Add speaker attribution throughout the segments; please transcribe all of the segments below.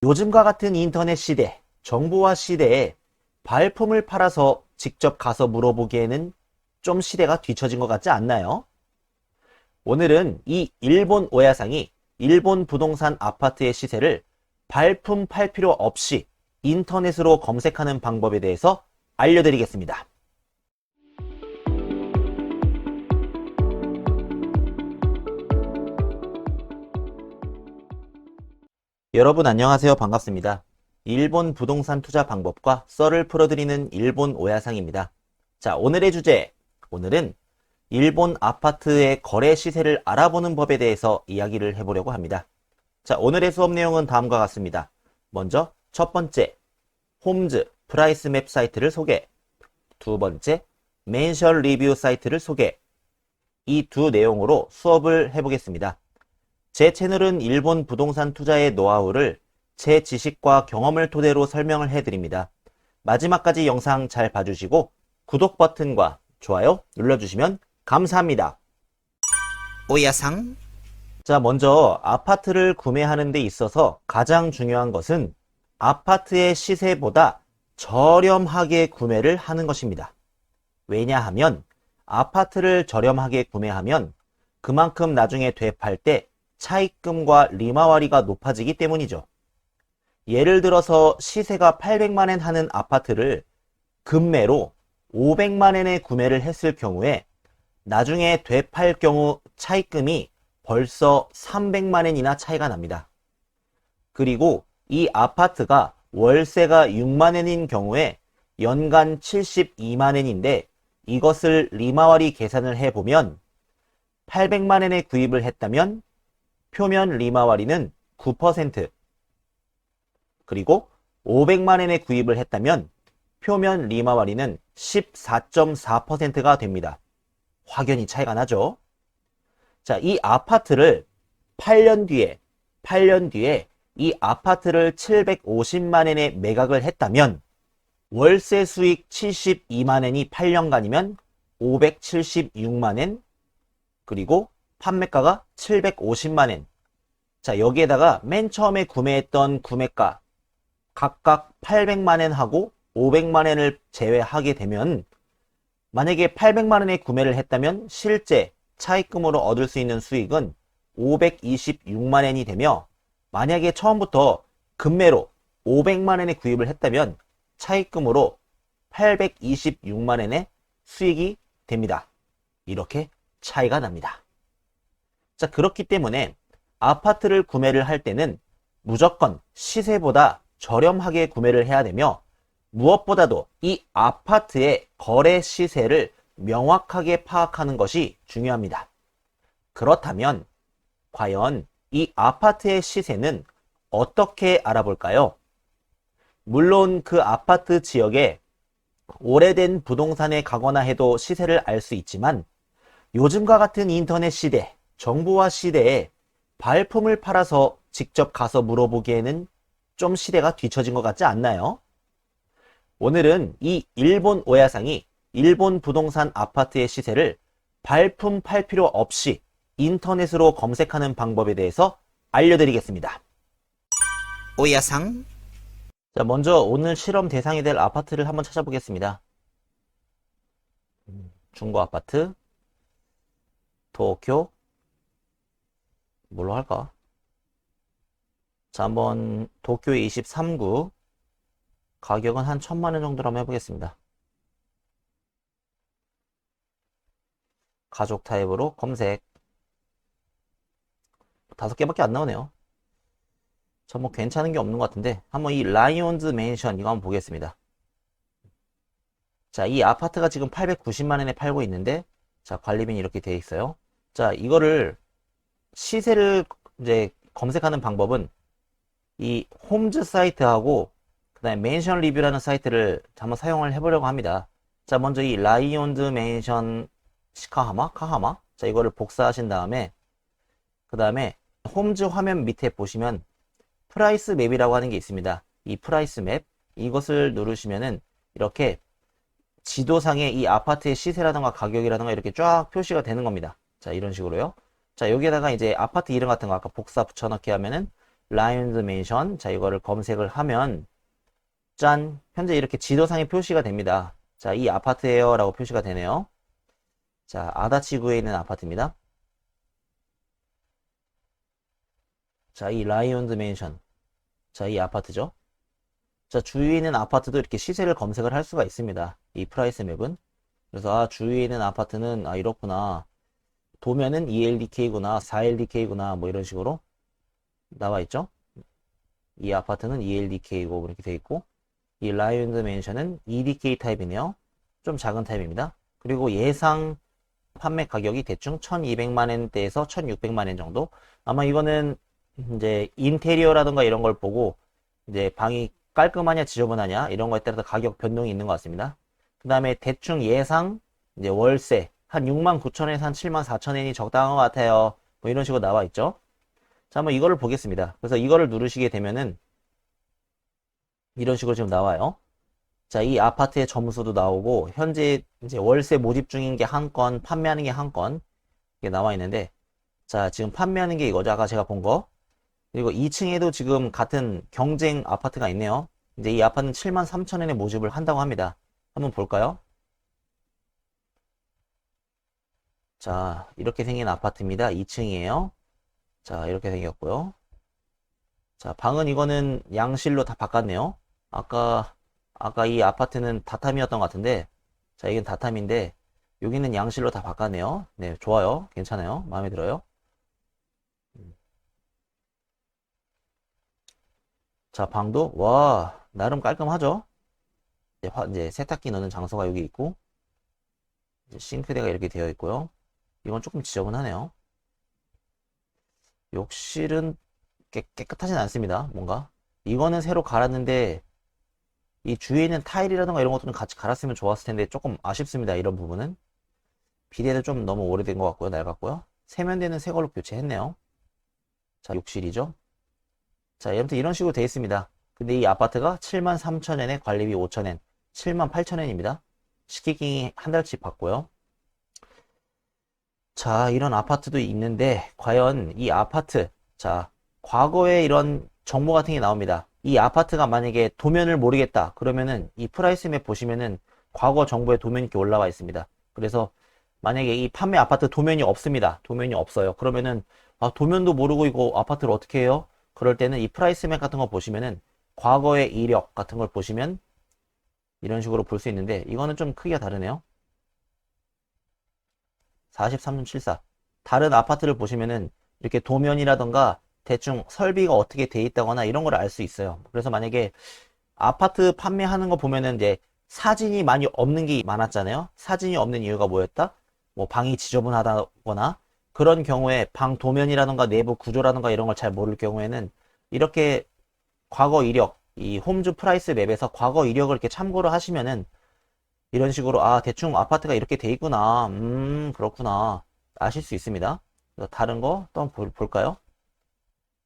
Speaker 1: 요즘과 같은 인터넷 시대, 정보화 시대에 발품을 팔아서 직접 가서 물어보기에는 좀 시대가 뒤처진 것 같지 않나요? 오늘은 이 일본 오야상이 일본 부동산 아파트의 시세를 발품 팔 필요 없이 인터넷으로 검색하는 방법에 대해서 알려드리겠습니다. 여러분 안녕하세요. 반갑습니다. 일본 부동산 투자 방법과 썰을 풀어드리는 일본 오야상입니다. 자, 오늘의 주제, 오늘은 일본 아파트의 거래 시세를 알아보는 법에 대해서 이야기를 해보려고 합니다. 자, 오늘의 수업 내용은 다음과 같습니다. 먼저 첫 번째, 홈즈 프라이스 맵 사이트를 소개. 두 번째, 맨션 리뷰 사이트를 소개. 이 두 내용으로 수업을 해보겠습니다. 제 채널은 일본 부동산 투자의 노하우를 제 지식과 경험을 토대로 설명을 해드립니다. 마지막까지 영상 잘 봐주시고 구독 버튼과 좋아요 눌러주시면 감사합니다.
Speaker 2: 오야상.
Speaker 1: 자, 먼저 아파트를 구매하는 데 있어서 가장 중요한 것은 아파트의 시세보다 저렴하게 구매를 하는 것입니다. 왜냐하면 아파트를 저렴하게 구매하면 그만큼 나중에 되팔 때 차입금과利回리가 높아지기 때문이죠. 예를 들어서 시세가 800만엔 하는 아파트를 급매로 500만엔에 구매를 했을 경우에 나중에 되팔 경우 차입금이 벌써 300만엔이나 차이가 납니다. 그리고 이 아파트가 월세가 6만엔인 경우에 연간 72만엔인데 이것을利回리 계산을 해보면 800만엔에 구입을 했다면 표면利回리는 9%, 그리고 500만엔에 구입을 했다면 표면利回리는 14.4%가 됩니다. 확연히 차이가 나죠? 자, 이 아파트를 8년 뒤에 이 아파트를 750만엔에 매각을 했다면 월세 수익 72만엔이 8년간이면 576만엔, 그리고 판매가가 750만엔. 자, 여기에다가 맨 처음에 구매했던 구매가 각각 800만엔하고 500만엔을 제외하게 되면 만약에 800만엔에 구매를 했다면 실제 차입금으로 얻을 수 있는 수익은 526만엔이 되며, 만약에 처음부터 급매로 500만엔에 구입을 했다면 차입금으로 826만엔의 수익이 됩니다. 이렇게 차이가 납니다. 자, 그렇기 때문에 아파트를 구매를 할 때는 무조건 시세보다 저렴하게 구매를 해야 되며, 무엇보다도 이 아파트의 거래 시세를 명확하게 파악하는 것이 중요합니다. 그렇다면 과연 이 아파트의 시세는 어떻게 알아볼까요? 물론 그 아파트 지역에 오래된 부동산에 가거나 해도 시세를 알 수 있지만, 요즘과 같은 인터넷 시대, 정보화 시대에 발품을 팔아서 직접 가서 물어보기에는 좀 시대가 뒤처진 것 같지 않나요? 오늘은 이 일본 오야상이 일본 부동산 아파트의 시세를 발품 팔 필요 없이 인터넷으로 검색하는 방법에 대해서 알려드리겠습니다.
Speaker 2: 오야상.
Speaker 1: 자, 먼저 오늘 실험 대상이 될 아파트를 한번 찾아보겠습니다. 중고 아파트, 도쿄, 뭘로 할까? 자, 한번 도쿄의 23구, 가격은 한 1000만원 정도로 한번 해보겠습니다. 가족 타입으로 검색. 5개밖에 안 나오네요. 저 뭐 괜찮은 게 없는 것 같은데 한번 이 라이온즈 맨션 이거 한번 보겠습니다. 자, 이 아파트가 지금 890만원에 팔고 있는데, 자, 관리비는 이렇게 되어 있어요. 자, 이거를 시세를 이제 검색하는 방법은 이 홈즈 사이트하고 그 다음에 맨션 리뷰라는 사이트를 한번 사용을 해보려고 합니다. 자, 먼저 이 라이온즈 맨션 카하마? 자, 이거를 복사하신 다음에 그 다음에 홈즈 화면 밑에 보시면 프라이스 맵이라고 하는 게 있습니다. 이 프라이스 맵, 이것을 누르시면은 이렇게 지도상에 이 아파트의 시세라든가 가격이라든가 이렇게 쫙 표시가 되는 겁니다. 자, 이런 식으로요. 자, 여기에다가 이제 아파트 이름 같은 거 아까 복사 붙여넣기 하면은 라이온즈 맨션. 자, 이거를 검색을 하면, 짠! 현재 이렇게 지도상에 표시가 됩니다. 자, 이 아파트예요 라고 표시가 되네요. 자, 아다치구에 있는 아파트입니다. 자, 이 라이온즈 맨션. 자, 이 아파트죠. 자, 주위에 있는 아파트도 이렇게 시세를 검색을 할 수가 있습니다. 이 프라이스 맵은. 그래서, 아, 주위에 있는 아파트는, 아, 이렇구나. 도면은 2LDK구나, 4LDK구나, 뭐 이런 식으로 나와 있죠. 이 아파트는 2LDK고, 이렇게 돼 있고, 이 라이온즈 맨션은 2DK 타입이네요. 좀 작은 타입입니다. 그리고 예상 판매 가격이 대충 1200만 원대에서 1600만 원 정도. 아마 이거는 이제 인테리어라든가 이런 걸 보고 이제 방이 깔끔하냐 지저분하냐 이런 거에 따라서 가격 변동이 있는 것 같습니다. 그 다음에 대충 예상 이제 월세 한 69,000원에서 한 74,000원이 적당한 것 같아요. 뭐 이런 식으로 나와 있죠. 자, 한번 이거를 보겠습니다. 그래서 이거를 누르시게 되면은 이런 식으로 지금 나와요. 자, 이 아파트의 점수도 나오고 현재 이제 월세 모집 중인 게 한 건, 판매하는 게 한 건 이게 나와 있는데, 자, 지금 판매하는 게 이거죠. 아까 제가 본 거. 그리고 2층에도 지금 같은 경쟁 아파트가 있네요. 이제 이 아파트는 73,000원에 모집을 한다고 합니다. 한번 볼까요? 자, 이렇게 생긴 아파트입니다. 2층이에요. 자, 이렇게 생겼고요. 자, 방은 이거는 양실로 다 바꿨네요. 아까 이 아파트는 다탐이었던 것 같은데, 자, 이건 다탐인데, 여기는 양실로 다 바꿨네요. 네, 좋아요. 괜찮아요. 마음에 들어요. 자, 방도, 와, 나름 깔끔하죠? 이제 세탁기 넣는 장소가 여기 있고, 이제 싱크대가 이렇게 되어 있고요. 이건 조금 지저분하네요. 욕실은 깨끗하진 않습니다. 뭔가. 이거는 새로 갈았는데, 이 주위에 있는 타일이라든가 이런 것도 좀 같이 갈았으면 좋았을 텐데, 조금 아쉽습니다. 이런 부분은. 비데도 좀 너무 오래된 것 같고요. 낡았고요. 세면대는 새 걸로 교체했네요. 자, 욕실이죠. 자, 아무튼 이런 식으로 되어 있습니다. 근데 이 아파트가 73,000원에 관리비 5,000원, 78,000원입니다. 식기기 한 달치 받고요. 자, 이런 아파트도 있는데, 과연 이 아파트, 자, 과거에 이런 정보 같은 게 나옵니다. 이 아파트가 만약에 도면을 모르겠다. 그러면은 이 프라이스 맵 보시면은 과거 정보에 도면이 이렇게 올라와 있습니다. 그래서 만약에 이 판매 아파트 도면이 없습니다. 도면이 없어요. 그러면은, 아, 도면도 모르고 이거 아파트를 어떻게 해요? 그럴 때는 이 프라이스 맵 같은 거 보시면은 과거의 이력 같은 걸 보시면 이런 식으로 볼 수 있는데, 이거는 좀 크기가 다르네요. 43.74. 다른 아파트를 보시면은 이렇게 도면이라던가 대충 설비가 어떻게 돼 있다거나 이런 걸 알 수 있어요. 그래서 만약에 아파트 판매하는 거 보면은 이제 사진이 많이 없는 게 많았잖아요. 사진이 없는 이유가 뭐였다? 뭐 방이 지저분하다거나 그런 경우에 방 도면이라던가 내부 구조라던가 이런 걸 잘 모를 경우에는 이렇게 과거 이력, 이 홈즈 프라이스 맵에서 과거 이력을 이렇게 참고를 하시면은 이런 식으로 아 대충 아파트가 이렇게 돼 있구나 그렇구나 아실 수 있습니다. 그래서 다른 거 또 한번 볼까요?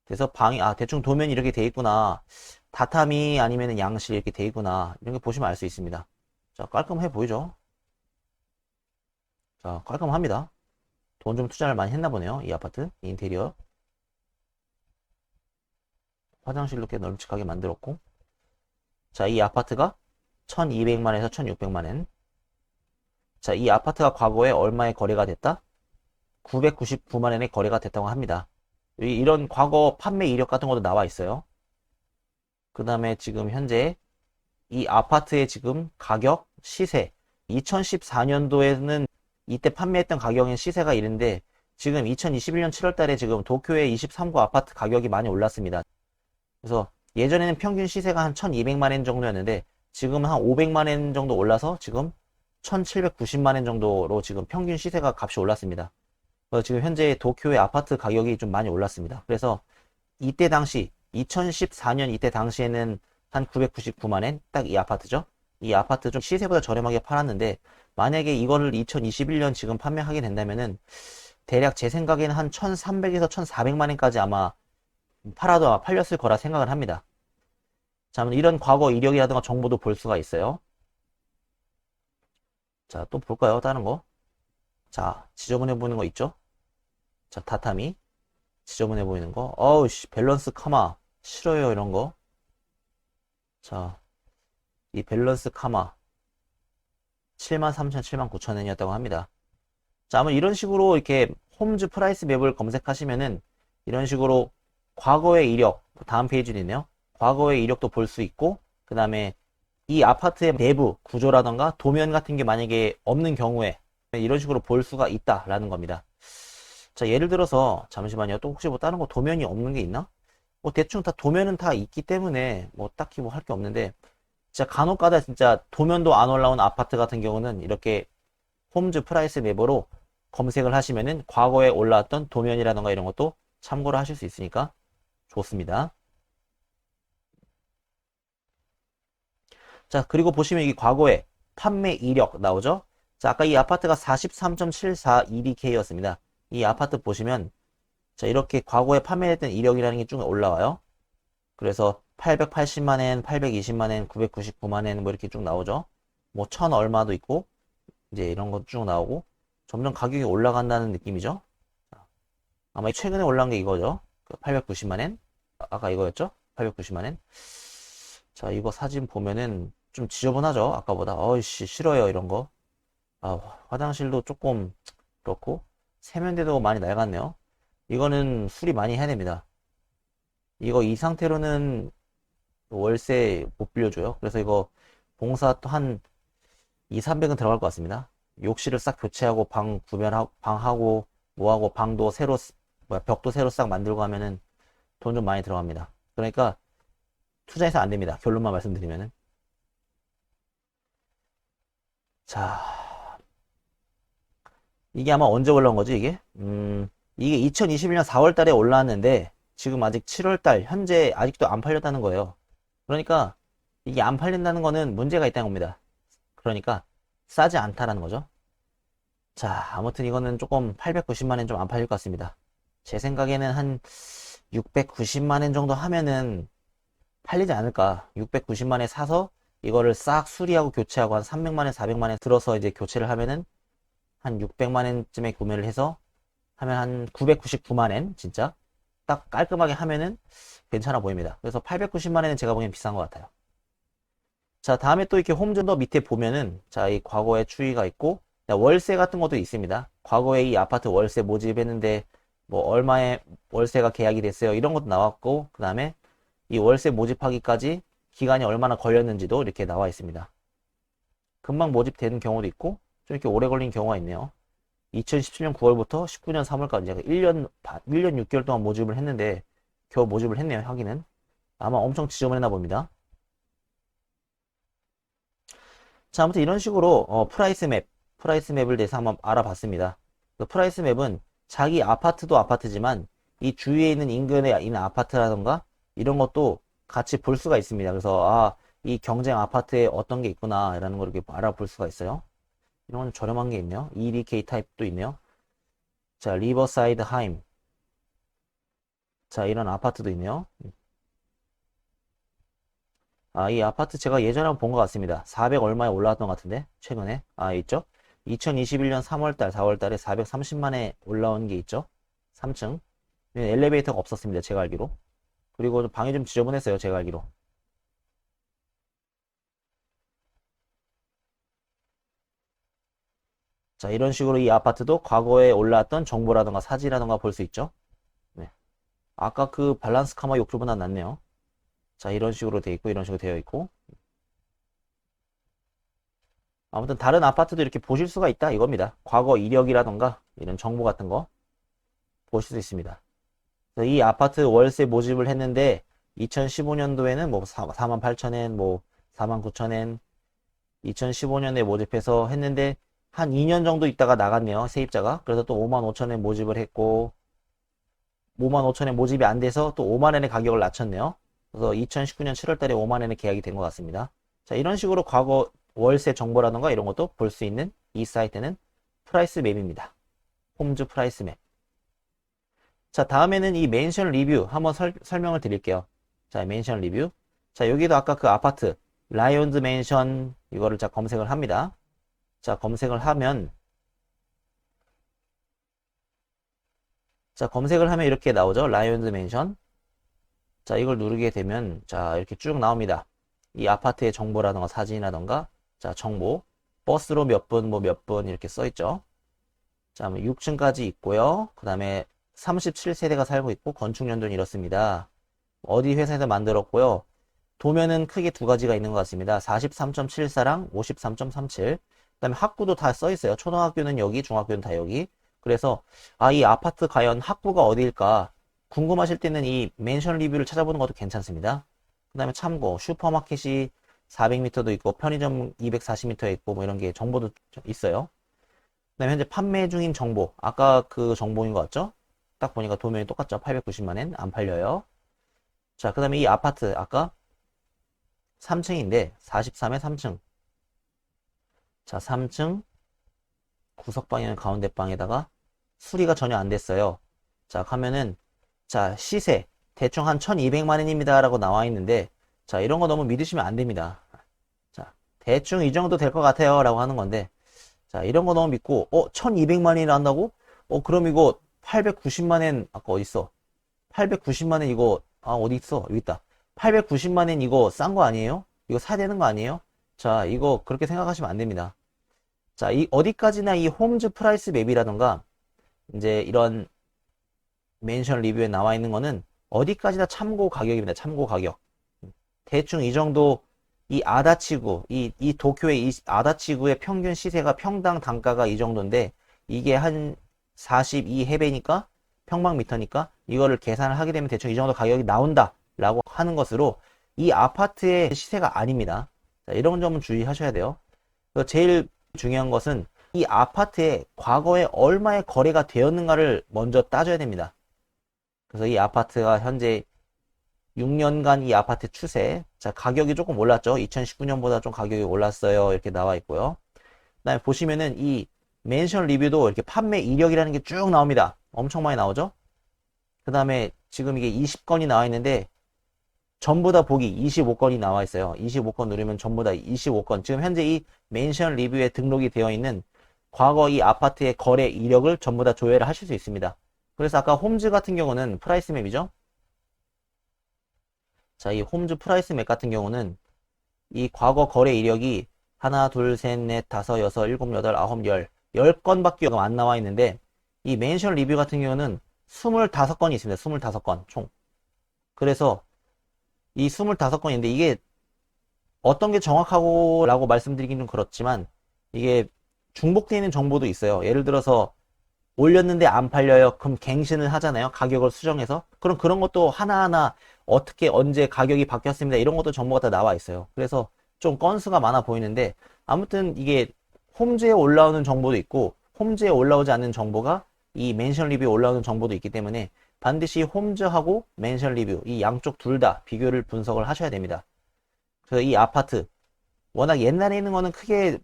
Speaker 1: 그래서 방이 아 대충 도면이 이렇게 돼 있구나 다타미 아니면 양실 이렇게 돼 있구나 이런 게 보시면 알 수 있습니다. 자, 깔끔해 보이죠? 자, 깔끔합니다. 돈 좀 투자를 많이 했나 보네요. 이 아파트 이 인테리어. 화장실도 꽤 널찍하게 만들었고. 자, 이 아파트가 1200만에서 1600만원. 자, 이 아파트가 과거에 얼마에 거래가 됐다? 999만원에 거래가 됐다고 합니다. 이런 과거 판매 이력 같은 것도 나와 있어요. 그 다음에 지금 현재 이 아파트의 지금 가격, 시세. 2014년도에는 이때 판매했던 가격인 시세가 이른데 지금 2021년 7월 달에 지금 도쿄의 23구 아파트 가격이 많이 올랐습니다. 그래서 예전에는 평균 시세가 한 1200만원 정도였는데 지금은 한 500만원 정도 올라서 지금 1790만원 정도로 지금 평균 시세가 값이 올랐습니다. 그래서 지금 현재 도쿄의 아파트 가격이 좀 많이 올랐습니다. 그래서 이때 당시 2014년 이때 당시에는 한 999만원 딱 이 아파트죠. 이 아파트 좀 시세보다 저렴하게 팔았는데 만약에 이거를 2021년 지금 판매하게 된다면은 대략 제 생각에는 한 1300에서 1400만원까지 아마 팔아도 아마 팔렸을 거라 생각을 합니다. 자, 이런 과거 이력이라든가 정보도 볼 수가 있어요. 자, 또 볼까요? 다른 거. 자, 지저분해 보이는 거 있죠? 자, 타타미. 지저분해 보이는 거. 어우, 씨, 밸런스 카마. 싫어요, 이런 거. 자, 이 밸런스 카마. 73,000, 79,000원이었다고 합니다. 자, 아마 이런 식으로 이렇게 홈즈 프라이스 맵을 검색하시면은 이런 식으로 과거의 이력, 다음 페이지도 있네요. 과거의 이력도 볼 수 있고, 그 다음에 이 아파트의 내부 구조라던가 도면 같은 게 만약에 없는 경우에 이런 식으로 볼 수가 있다라는 겁니다. 자, 예를 들어서 잠시만요. 또 혹시 뭐 다른 거 도면이 없는 게 있나? 뭐 대충 다 도면은 다 있기 때문에 뭐 딱히 뭐 할 게 없는데, 진짜 간혹 가다 진짜 도면도 안 올라온 아파트 같은 경우는 이렇게 홈즈 프라이스 맵으로 검색을 하시면은 과거에 올라왔던 도면이라던가 이런 것도 참고를 하실 수 있으니까 좋습니다. 자, 그리고 보시면 이 과거에 판매 이력 나오죠? 자, 아까 이 아파트가 43.74 EDK였습니다. 이 아파트 보시면 자, 이렇게 과거에 판매했던 이력이라는 게 쭉 올라와요. 그래서 880만엔, 820만엔, 999만엔 뭐 이렇게 쭉 나오죠. 뭐 1000 얼마도 있고 이제 이런 거 쭉 나오고 점점 가격이 올라간다는 느낌이죠. 아마 최근에 올라간 게 이거죠. 890만엔. 아까 이거였죠? 890만엔. 자, 이거 사진 보면은 좀 지저분하죠? 아까보다. 어이씨, 싫어요, 이런 거. 아, 화장실도 조금 그렇고, 세면대도 많이 낡았네요. 이거는 수리 많이 해야 됩니다. 이거 이 상태로는 월세 못 빌려줘요. 그래서 이거 봉사 또 한 2, 300은 들어갈 것 같습니다. 욕실을 싹 교체하고, 방 구변하고, 방하고, 뭐하고, 방도 새로, 벽도 새로 싹 만들고 하면은 돈 좀 많이 들어갑니다. 그러니까 투자해서 안 됩니다. 결론만 말씀드리면은. 자, 이게 아마 언제 올라온 거지, 이게? 이게 2021년 4월 달에 올라왔는데, 지금 아직 7월 달, 현재 아직도 안 팔렸다는 거예요. 그러니까, 이게 안 팔린다는 거는 문제가 있다는 겁니다. 그러니까, 싸지 않다라는 거죠. 자, 아무튼 이거는 조금 890만엔 좀 안 팔릴 것 같습니다. 제 생각에는 한 690만엔 정도 하면은 팔리지 않을까. 690만에 사서 이거를 싹 수리하고 교체하고 한 300만엔, 400만엔 들어서 이제 교체를 하면은 한 600만엔쯤에 구매를 해서 하면 한 999만엔 진짜 딱 깔끔하게 하면은 괜찮아 보입니다. 그래서 890만엔은 제가 보기엔 비싼 것 같아요. 자, 다음에 또 이렇게 홈존더 밑에 보면은 자, 이 과거의 추이가 있고 월세 같은 것도 있습니다. 과거에 이 아파트 월세 모집했는데 뭐 얼마에 월세가 계약이 됐어요. 이런 것도 나왔고 그 다음에 이 월세 모집하기까지 기간이 얼마나 걸렸는지도 이렇게 나와 있습니다. 금방 모집되는 경우도 있고 좀 이렇게 오래 걸린 경우가 있네요. 2017년 9월부터 19년 3월까지 1년 6개월 동안 모집을 했는데 겨우 모집을 했네요. 하기는 아마 엄청 지저분했나 봅니다. 자, 아무튼 이런 식으로 프라이스 맵을 대해서 한번 알아봤습니다. 그 프라이스 맵은 자기 아파트도 아파트지만 이 주위에 있는 인근에 있는 아파트라던가 이런 것도 같이 볼 수가 있습니다. 그래서 이 경쟁 아파트에 어떤 게 있구나 라는 걸 이렇게 알아볼 수가 있어요. 이런 건 저렴한 게 있네요. EDK 타입도 있네요. 자, 리버사이드 하임. 자, 이런 아파트도 있네요. 이 아파트 제가 예전에 한번 본 것 같습니다. 400 얼마에 올라왔던 것 같은데, 최근에. 있죠? 2021년 3월달, 4월달에 430만에 올라온 게 있죠? 3층. 엘리베이터가 없었습니다. 제가 알기로. 그리고 방이 좀 지저분했어요. 제가 알기로. 자, 이런 식으로 이 아파트도 과거에 올라왔던 정보라던가 사진이라던가 볼 수 있죠? 네. 아까 그 밸런스 카마 욕조보다 낫네요. 자, 이런 식으로 되어 있고, 이런 식으로 되어 있고. 아무튼 다른 아파트도 이렇게 보실 수가 있다 이겁니다. 과거 이력이라던가 이런 정보 같은 거 보실 수 있습니다. 이 아파트 월세 모집을 했는데 2015년도에는 뭐 48,000엔, 뭐 49,000엔 2015년에 모집해서 했는데 한 2년 정도 있다가 나갔네요. 세입자가. 그래서 또 55,000엔 모집을 했고 55,000엔 모집이 안 돼서 또 5만엔의 가격을 낮췄네요. 그래서 2019년 7월달에 5만엔에 계약이 된 것 같습니다. 자, 이런 식으로 과거 월세 정보라던가 이런 것도 볼 수 있는 이 사이트는 프라이스 맵입니다. 홈즈 프라이스 맵. 자, 다음에는 이 맨션 리뷰 한번 설명을 드릴게요. 자, 맨션 리뷰. 자, 여기도 아까 그 아파트 라이온즈 맨션 이거를 자 검색을 합니다. 자, 검색을 하면 자, 검색을 하면 이렇게 나오죠. 라이온즈 맨션. 자, 이걸 누르게 되면, 자, 이렇게 쭉 나옵니다. 이 아파트의 정보라던가 사진이라던가, 자, 정보. 버스로 몇 분, 뭐 몇 분 이렇게 써 있죠. 자, 6층까지 있고요. 그 다음에 37세대가 살고 있고, 건축 연도는 이렇습니다. 어디 회사에서 만들었고요. 도면은 크게 두 가지가 있는 것 같습니다. 43.74랑 53.37. 그 다음에 학구도 다 써 있어요. 초등학교는 여기, 중학교는 다 여기. 그래서, 이 아파트 과연 학구가 어디일까? 궁금하실 때는 이 맨션 리뷰를 찾아보는 것도 괜찮습니다. 그 다음에 참고, 슈퍼마켓이 400m도 있고, 편의점 240m에 있고, 뭐 이런 게 정보도 있어요. 그 다음에 현재 판매 중인 정보. 아까 그 정보인 것 같죠? 딱 보니까 도면이 똑같죠? 890만엔 안 팔려요. 자, 그 다음에 이 아파트, 아까 3층인데, 43에 3층. 자, 3층. 구석방이면 가운데 방에다가 수리가 전혀 안 됐어요. 자, 가면은, 자, 시세. 대충 한 1200만원입니다. 라고 나와 있는데, 자, 이런 거 너무 믿으시면 안 됩니다. 자, 대충 이 정도 될 것 같아요. 라고 하는 건데, 자, 이런 거 너무 믿고, 1200만원이라 한다고? 그럼 이거 890만원, 아까 어딨어? 890만원 이거, 어디 있어? 여기 있다. 890만원 이거 싼 거 아니에요? 이거 사야 되는 거 아니에요? 자, 이거 그렇게 생각하시면 안 됩니다. 자, 이 어디까지나 이 홈즈 프라이스 맵이라던가 이제 이런 맨션 리뷰에 나와 있는 거는 어디까지나 참고 가격입니다. 참고 가격. 대충 이 정도 이 아다치구, 이 도쿄의 이 아다치구의 평균 시세가 평당 단가가 이 정도인데 이게 한 42해배니까 평방미터니까 이거를 계산을 하게 되면 대충 이 정도 가격이 나온다 라고 하는 것으로 이 아파트의 시세가 아닙니다. 자, 이런 점은 주의하셔야 돼요. 제일 중요한 것은 이 아파트에 과거에 얼마의 거래가 되었는가를 먼저 따져야 됩니다. 그래서 이 아파트가 현재 6년간 이 아파트 추세, 자, 가격이 조금 올랐죠. 2019년보다 좀 가격이 올랐어요. 이렇게 나와 있고요. 그 다음에 보시면은 이 맨션 리뷰도 이렇게 판매 이력이라는 게 쭉 나옵니다. 엄청 많이 나오죠. 그 다음에 지금 이게 20건이 나와 있는데 전부 다 보기 25건이 나와 있어요. 25건 누르면 전부 다 25건. 지금 현재 이 맨션 리뷰에 등록이 되어 있는 과거 이 아파트의 거래 이력을 전부 다 조회를 하실 수 있습니다. 그래서 아까 홈즈 같은 경우는 프라이스 맵이죠. 자, 이 홈즈 프라이스 맵 같은 경우는 이 과거 거래 이력이 하나, 둘, 셋, 넷, 다섯, 여섯, 일곱, 여덟, 아홉, 열 10건밖에 안 나와 있는데 이 맨션 리뷰 같은 경우는 25건이 있습니다. 25건 총. 그래서 이 25건인데 이게 어떤 게 정확하고 라고 말씀드리기는 그렇지만 이게 중복되어 있는 정보도 있어요. 예를 들어서 올렸는데 안 팔려요. 그럼 갱신을 하잖아요. 가격을 수정해서. 그럼 그런 것도 하나하나 어떻게 언제 가격이 바뀌었습니다. 이런 것도 정보가 다 나와 있어요. 그래서 좀 건수가 많아 보이는데 아무튼 이게 홈즈에 올라오는 정보도 있고 홈즈에 올라오지 않는 정보가 이 맨션 리뷰에 올라오는 정보도 있기 때문에 반드시 홈즈하고 맨션 리뷰 이 양쪽 둘 다 비교를 분석을 하셔야 됩니다. 그래서 이 아파트 워낙 옛날에 있는 거는 크게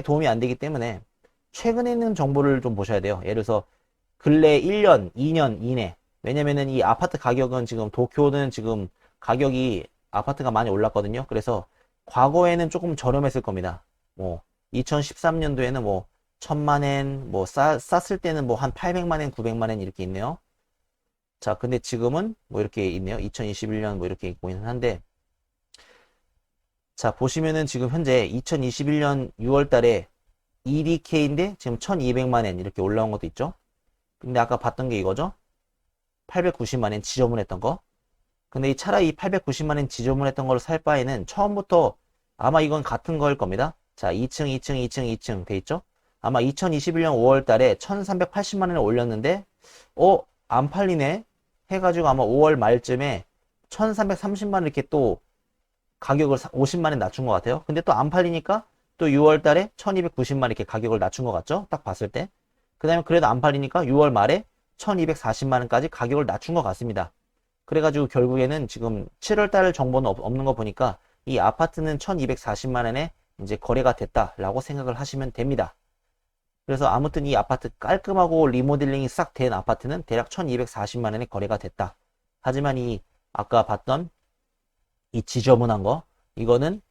Speaker 1: 도움이 안 되기 때문에 최근에 있는 정보를 좀 보셔야 돼요. 예를 들어서 근래 1년, 2년 이내. 왜냐면은 이 아파트 가격은 지금 도쿄는 지금 가격이 아파트가 많이 올랐거든요. 그래서 과거에는 조금 저렴했을 겁니다. 2013년도에는 1000만엔, 쌌을 때는 한 800만엔, 900만엔 이렇게 있네요. 자, 근데 지금은 이렇게 있네요. 2021년 이렇게 있고는 한데, 자, 보시면은 지금 현재 2021년 6월 달에 EDK인데 지금 1200만엔 이렇게 올라온 것도 있죠. 근데 아까 봤던 게 이거죠. 890만엔 지저분했던 거. 근데 차라리 이 890만엔 지저분했던 걸 살 바에는 처음부터 아마 이건 같은 거일 겁니다. 자, 2층 돼 있죠. 아마 2021년 5월 달에 1380만원을 올렸는데 안 팔리네 해가지고 아마 5월 말쯤에 1330만원 이렇게 또 가격을 50만원 낮춘 것 같아요. 근데 또 안 팔리니까 또 6월 달에 1290만원 이렇게 가격을 낮춘 것 같죠. 딱 봤을 때. 그 다음에 그래도 안 팔리니까 6월 말에 1240만원까지 가격을 낮춘 것 같습니다. 그래가지고 결국에는 지금 7월 달 정보는 없는 거 보니까 이 아파트는 1240만원에 이제 거래가 됐다라고 생각을 하시면 됩니다. 그래서 아무튼 이 아파트 깔끔하고 리모델링이 싹 된 아파트는 대략 1240만원에 거래가 됐다. 하지만 이 아까 봤던 이 지저분한 거 이거는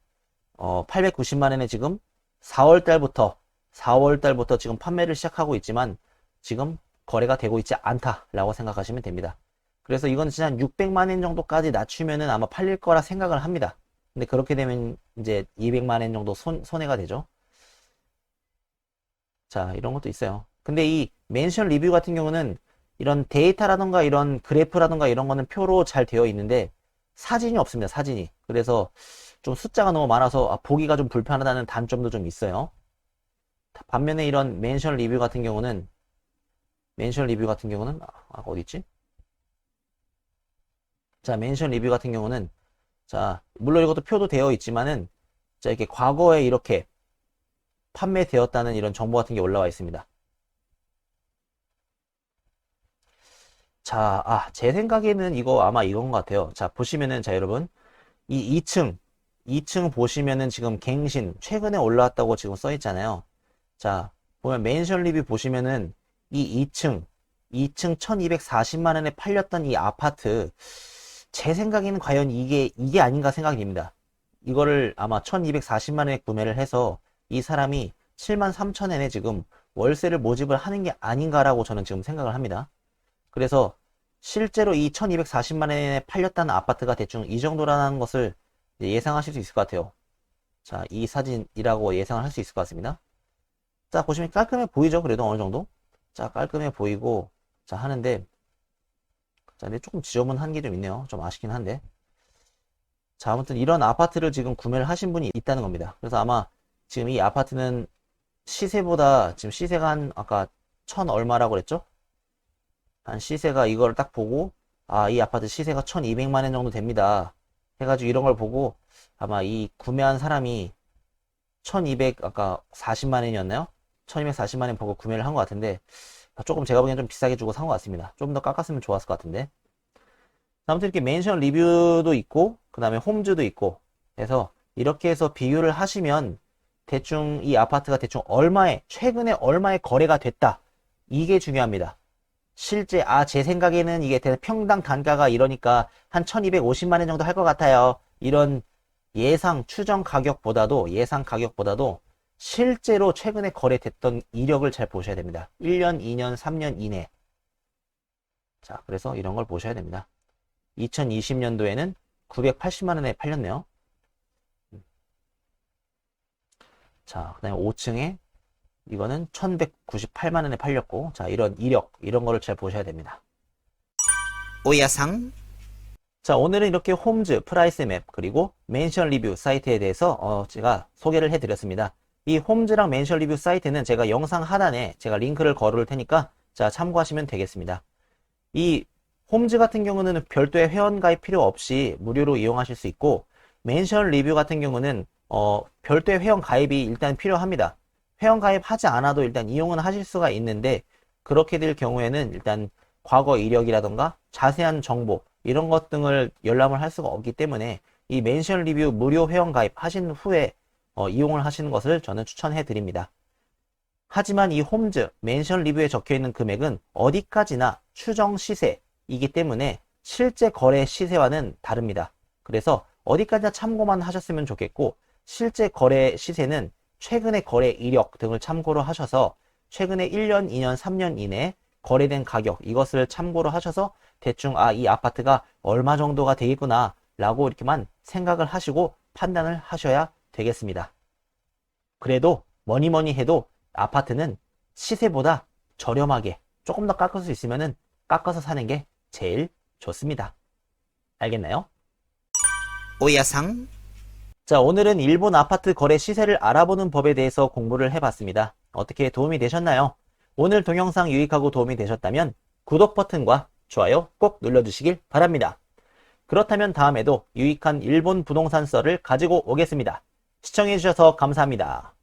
Speaker 1: 890만원에 지금 4월 달부터 지금 판매를 시작하고 있지만 지금 거래가 되고 있지 않다라고 생각하시면 됩니다. 그래서 이건 진짜 한 600만 엔 정도까지 낮추면은 아마 팔릴 거라 생각을 합니다. 근데 그렇게 되면 이제 200만 엔 정도 손해가 되죠. 자, 이런 것도 있어요. 근데 이 멘션 리뷰 같은 경우는 이런 데이터라던가 이런 그래프라던가 이런 거는 표로 잘 되어 있는데 사진이 없습니다. 사진이. 그래서 좀 숫자가 너무 많아서 보기가 좀 불편하다는 단점도 좀 있어요. 반면에 이런 멘션 리뷰 같은 경우는 어디 있지? 자, 멘션 리뷰 같은 경우는 자, 물론 이것도 표도 되어 있지만은 자, 이렇게 과거에 이렇게 판매되었다는 이런 정보 같은 게 올라와 있습니다. 자, 제 생각에는 이거 아마 이건 것 같아요. 자, 보시면은 자, 여러분 이 2층 보시면은 지금 갱신 최근에 올라왔다고 지금 써 있잖아요. 자, 보면 멘션 리뷰 보시면은 이 2층 1240만 원에 팔렸던 이 아파트 제 생각에는 과연 이게 아닌가 생각이 듭니다. 이거를 아마 1240만 원에 구매를 해서 이 사람이 73,000원에 지금 월세를 모집을 하는 게 아닌가라고 저는 지금 생각을 합니다. 그래서 실제로 이 1240만 원에 팔렸다는 아파트가 대충 이 정도라는 것을 예상하실 수 있을 것 같아요. 자, 이 사진이라고 예상을 할 수 있을 것 같습니다. 자, 보시면 깔끔해 보이죠? 그래도 어느 정도? 자, 깔끔해 보이고, 자, 하는데, 자, 근데 조금 지저분한 게 좀 있네요. 좀 아쉽긴 한데. 자, 아무튼 이런 아파트를 지금 구매를 하신 분이 있다는 겁니다. 그래서 아마 지금 이 아파트는 시세보다, 지금 시세가 한, 아까 1000 얼마라고 그랬죠? 한 시세가 이걸 딱 보고, 이 아파트 시세가 1200만 원 정도 됩니다. 해가지고 이런 걸 보고, 아마 이 구매한 사람이 1200, 아까 40만 원이었나요? 1240만 원 보고 구매를 한 것 같은데, 조금 제가 보기엔 좀 비싸게 주고 산 것 같습니다. 좀 더 깎았으면 좋았을 것 같은데. 아무튼 이렇게 멘션 리뷰도 있고, 그 다음에 홈즈도 있고, 해서 이렇게 해서 비교를 하시면 대충 이 아파트가 대충 최근에 얼마에 거래가 됐다. 이게 중요합니다. 실제, 제 생각에는 이게 평당 단가가 이러니까 한 1250만 원 정도 할 것 같아요. 이런 예상 가격보다도 실제로 최근에 거래됐던 이력을 잘 보셔야 됩니다. 1년, 2년, 3년 이내. 자, 그래서 이런 걸 보셔야 됩니다. 2020년도에는 980만 원에 팔렸네요. 자, 그 다음에 5층에 이거는 1198만 원에 팔렸고, 자, 이런 이력, 이런 거를 잘 보셔야 됩니다.
Speaker 2: 오야상
Speaker 1: 자, 오늘은 이렇게 홈즈, 프라이스 맵, 그리고 멘션 리뷰 사이트에 대해서 제가 소개를 해드렸습니다. 이 홈즈랑 멘션 리뷰 사이트는 제가 영상 하단에 제가 링크를 걸을 테니까 자, 참고하시면 되겠습니다. 이 홈즈 같은 경우는 별도의 회원가입 필요 없이 무료로 이용하실 수 있고, 멘션 리뷰 같은 경우는 별도의 회원가입이 일단 필요합니다. 회원가입하지 않아도 일단 이용은 하실 수가 있는데, 그렇게 될 경우에는 일단 과거 이력이라던가 자세한 정보 이런 것 등을 열람을 할 수가 없기 때문에 이 멘션 리뷰 무료 회원 가입하신 후에 이용을 하시는 것을 저는 추천해 드립니다. 하지만 이 홈즈 멘션 리뷰에 적혀 있는 금액은 어디까지나 추정 시세이기 때문에 실제 거래 시세와는 다릅니다. 그래서 어디까지나 참고만 하셨으면 좋겠고, 실제 거래 시세는 최근의 거래 이력 등을 참고로 하셔서 최근에 1년, 2년, 3년 이내 거래된 가격, 이것을 참고로 하셔서 대충 이 아파트가 얼마 정도가 되겠구나 라고 이렇게만 생각을 하시고 판단을 하셔야 되겠습니다. 그래도 뭐니 해도 아파트는 시세보다 저렴하게 조금 더 깎을 수 있으면 깎아서 사는 게 제일 좋습니다. 알겠나요?
Speaker 2: 오야상
Speaker 1: 자, 오늘은 일본 아파트 거래 시세를 알아보는 법에 대해서 공부를 해봤습니다. 어떻게 도움이 되셨나요? 오늘 동영상 유익하고 도움이 되셨다면 구독 버튼과 좋아요 꼭 눌러주시길 바랍니다. 그렇다면 다음에도 유익한 일본 부동산 썰을 가지고 오겠습니다. 시청해주셔서 감사합니다.